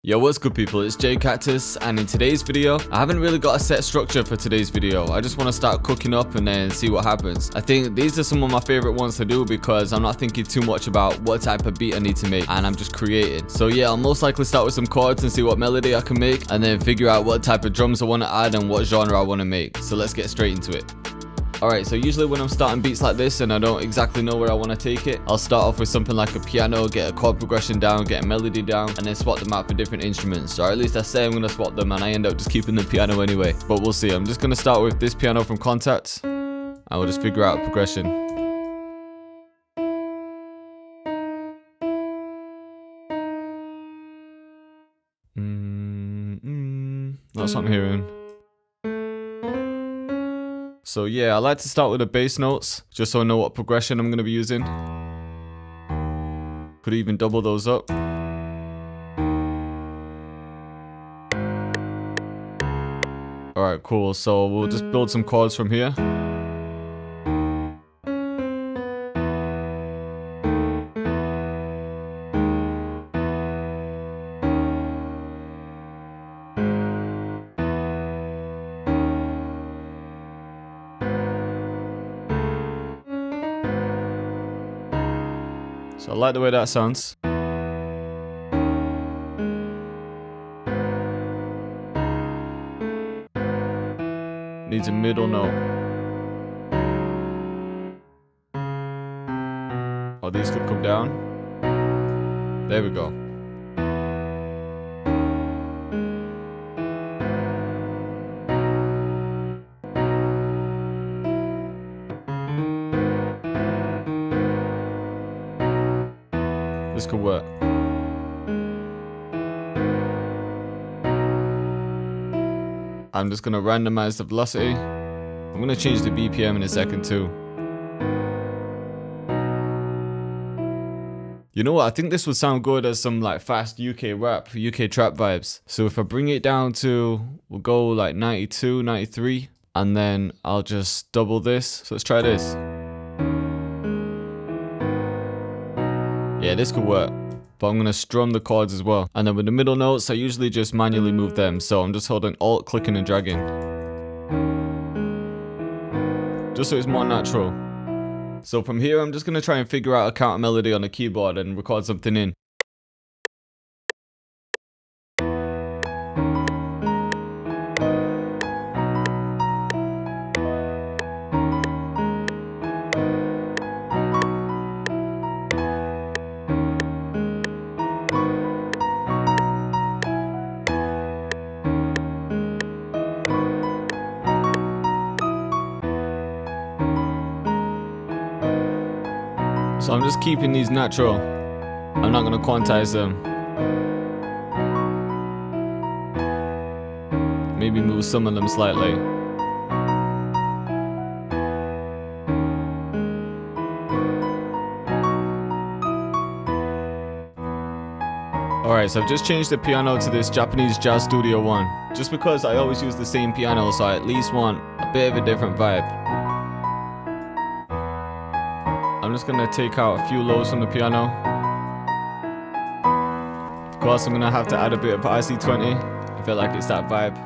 Yo, what's good people, it's Cactus, and in today's video, I haven't really got a set structure for today's video. I just want to start cooking up and then see what happens. I think these are some of my favorite ones to do because I'm not thinking too much about what type of beat I need to make and I'm just creating. So yeah, I'll most likely start with some chords and see what melody I can make and then figure out what type of drums I want to add and what genre I want to make. So let's get straight into it. Alright, so usually when I'm starting beats like this and I don't exactly know where I want to take it, I'll start off with something like a piano, get a chord progression down, get a melody down, and then swap them out for different instruments. Or at least I say I'm going to swap them and I end up just keeping the piano anyway. But we'll see. I'm just going to start with this piano from Cactus and we'll just figure out a progression. That's what I'm hearing. So yeah, I like to start with the bass notes, just so I know what progression I'm going to be using. Could even double those up. Alright, cool. So we'll just build some chords from here. So I like the way that sounds. Needs a middle note. Oh, these could come down. There we go. This could work. I'm just gonna randomize the velocity. I'm gonna change the BPM in a second too. You know what? I think this would sound good as some like fast UK rap, UK trap vibes. So if I bring it down to, we'll go like 92, 93, and then I'll just double this. So let's try this. Yeah, this could work, but I'm going to strum the chords as well. And then with the middle notes, I usually just manually move them. So I'm just holding Alt, clicking and dragging. Just so it's more natural. So from here, I'm just going to try and figure out a counter melody on the keyboard and record something in. So I'm just keeping these natural. I'm not going to quantize them. Maybe move some of them slightly. Alright, so I've just changed the piano to this Japanese Jazz Studio 1. Just because I always use the same piano, so I at least want a bit of a different vibe. I'm just gonna take out a few lows from the piano. Of course, I'm gonna have to add a bit of IC20. I feel like it's that vibe.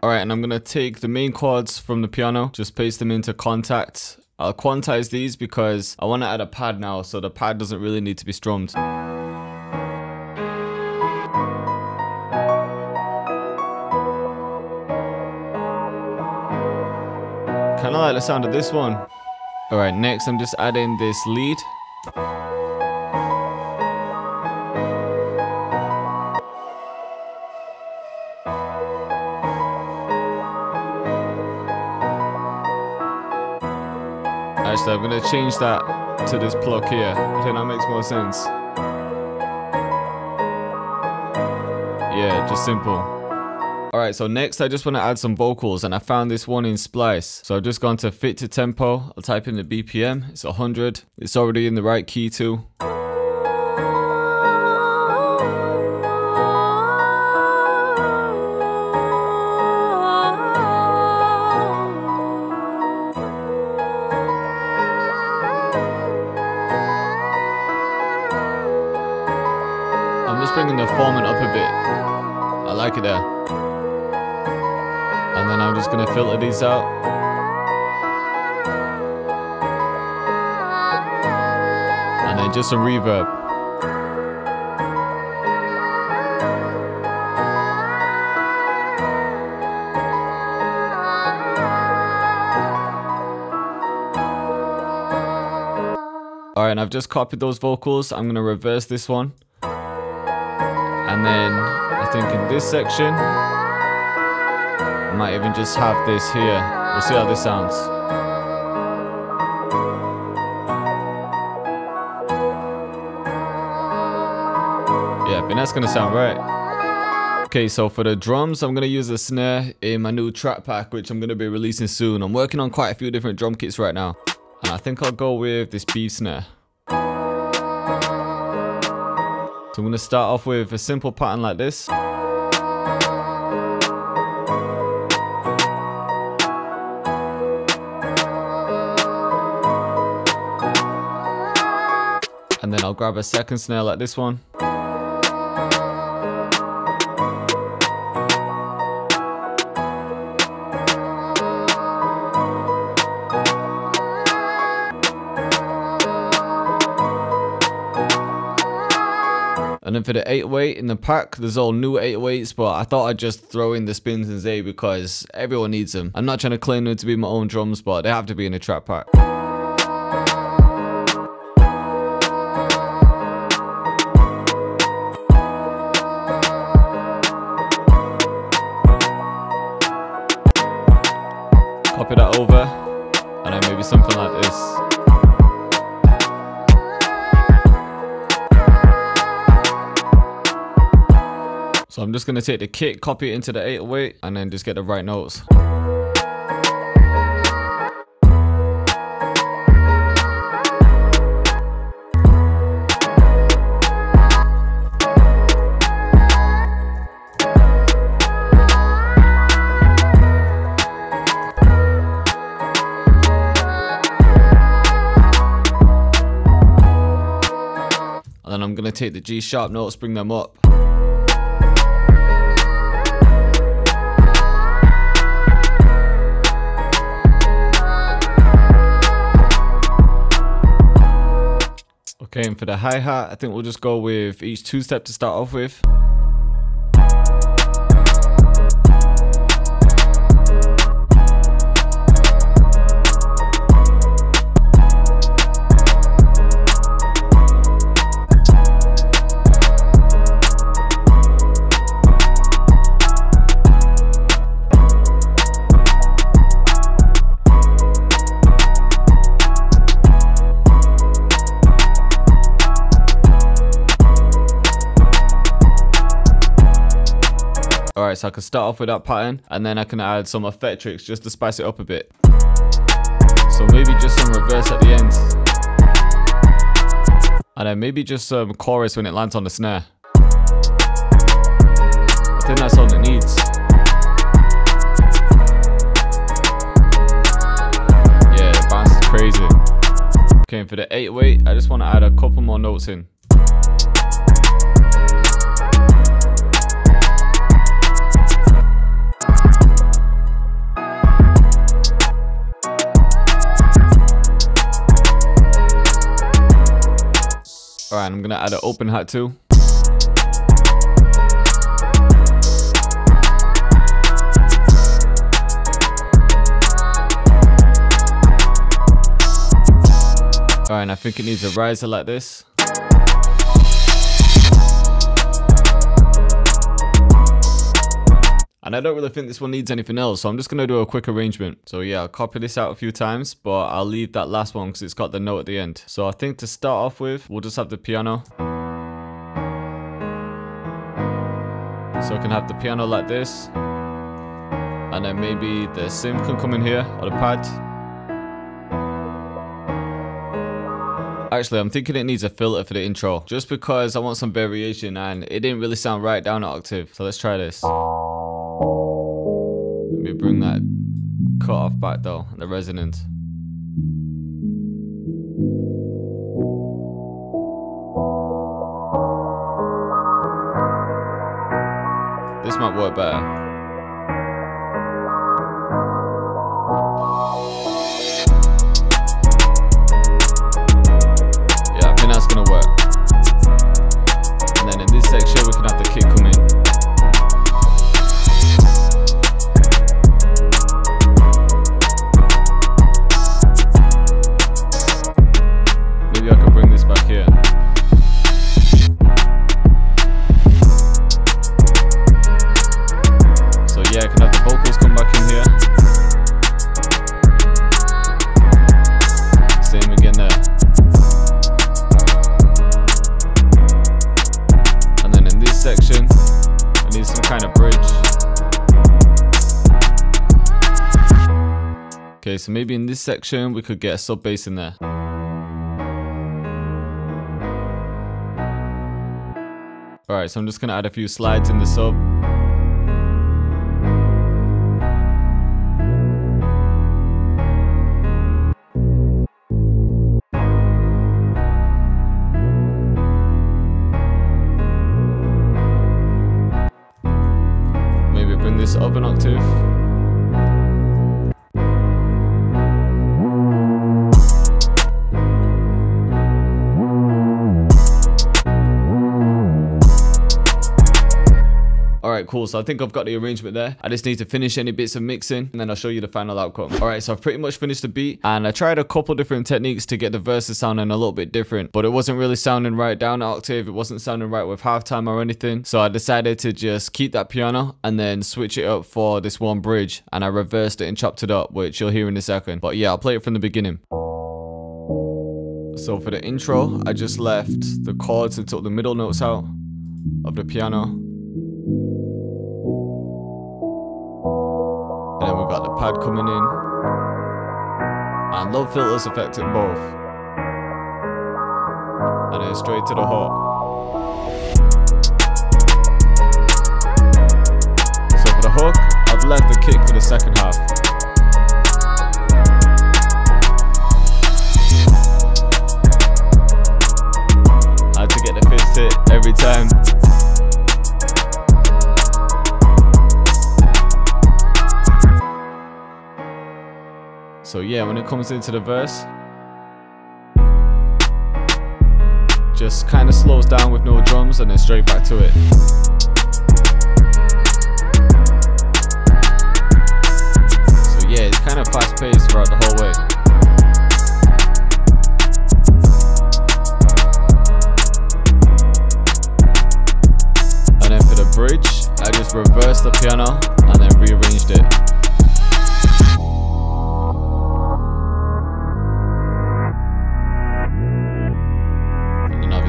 Alright, and I'm gonna take the main chords from the piano, just paste them into Cactus. I'll quantize these because I want to add a pad now, so the pad doesn't really need to be strummed. Kinda like the sound of this one. Alright, next I'm just adding this lead. Actually, I'm gonna change that to this pluck here. I think that makes more sense. Yeah, just simple. Alright, so next I just want to add some vocals and I found this one in Splice. So I've just gone to fit to tempo. I'll type in the BPM. It's 100. It's already in the right key too. I'm just bringing the formant up a bit. I like it there. And then I'm just gonna filter these out. And then just some reverb. Alright, and I've just copied those vocals. I'm gonna reverse this one. And then I think in this section, I might even just have this here. We'll see how this sounds. Yeah, I think that's gonna sound right. Okay, so for the drums, I'm gonna use a snare in my new track pack, which I'm gonna be releasing soon. I'm working on quite a few different drum kits right now. And I think I'll go with this beef snare. So I'm going to start off with a simple pattern like this. And then I'll grab a second snare like this one. And then for the 808 in the pack, there's all new 808s, but I thought I'd just throw in the spins and Z because everyone needs them. I'm not trying to claim them to be my own drums, but they have to be in a track pack. Copy that over, and then maybe something like this. So I'm just going to take the kick, copy it into the 808, and then just get the right notes. And then I'm going to take the G sharp notes, bring them up. Okay, and for the hi-hat, I think we'll just go with each two-step to start off with. Alright, so I can start off with that pattern, and then I can add some effect tricks just to spice it up a bit. So maybe just some reverse at the end. And then maybe just some chorus when it lands on the snare. I think that's all it needs. Yeah, the bounce is crazy. Okay, and for the 808, I just want to add a couple more notes in. Alright, I'm gonna add an open hat too. Alright, and I think it needs a riser like this. And I don't really think this one needs anything else, so I'm just going to do a quick arrangement. So yeah, I'll copy this out a few times, but I'll leave that last one because it's got the note at the end. So I think to start off with, we'll just have the piano. So I can have the piano like this. And then maybe the sim can come in here, or the pad. Actually, I'm thinking it needs a filter for the intro, just because I want some variation and it didn't really sound right down an octave. So let's try this. Let me bring that cut off back though, the resonance. might work better. That's gonna work. And then in this section we can have the kick come in. Maybe I can bring this back here. So yeah, I can have the vocals come back in here. Same again there. Section, I need some kind of bridge. Okay, so maybe in this section we could get a sub bass in there. Alright, so I'm just gonna add a few slides in the sub. Bring this up an octave. Alright, cool, so I think I've got the arrangement there. I just need to finish any bits of mixing and then I'll show you the final outcome. Alright, so I've pretty much finished the beat and I tried a couple different techniques to get the verses sounding a little bit different, but it wasn't really sounding right down the octave. It wasn't sounding right with halftime or anything. So I decided to just keep that piano and then switch it up for this one bridge, and I reversed it and chopped it up, which you'll hear in a second. But yeah, I'll play it from the beginning. So for the intro, I just left the chords and took the middle notes out of the piano. And then we've got the pad coming in. And low filters affecting both. And then straight to the hook. So for the hook, I've left the kick for the second half. I had to get the fist hit every time. So yeah, when it comes into the verse, just kind of slows down with no drums and then straight back to it. So yeah, it's kind of fast paced throughout the whole way. And then for the bridge, I just reversed the piano and then rearranged it.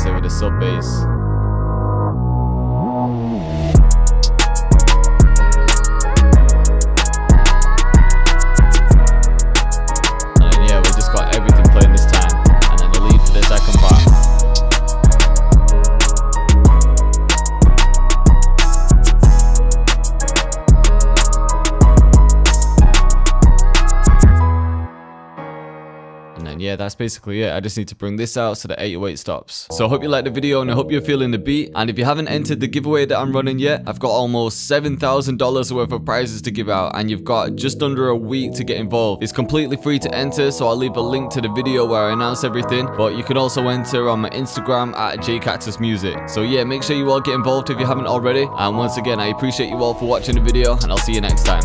With the sub bass. And then, yeah, we just got everything playing this time. And then the lead for the second part. And then yeah, that's basically it. I just need to bring this out so the 808 stops. So I hope you liked the video and I hope you're feeling the beat. And if you haven't entered the giveaway that I'm running yet, I've got almost $7,000 worth of prizes to give out and you've got just under a week to get involved. It's completely free to enter, so I'll leave a link to the video where I announce everything, but you can also enter on my Instagram at jcactusmusic. So yeah, make sure you all get involved if you haven't already. And once again, I appreciate you all for watching the video and I'll see you next time.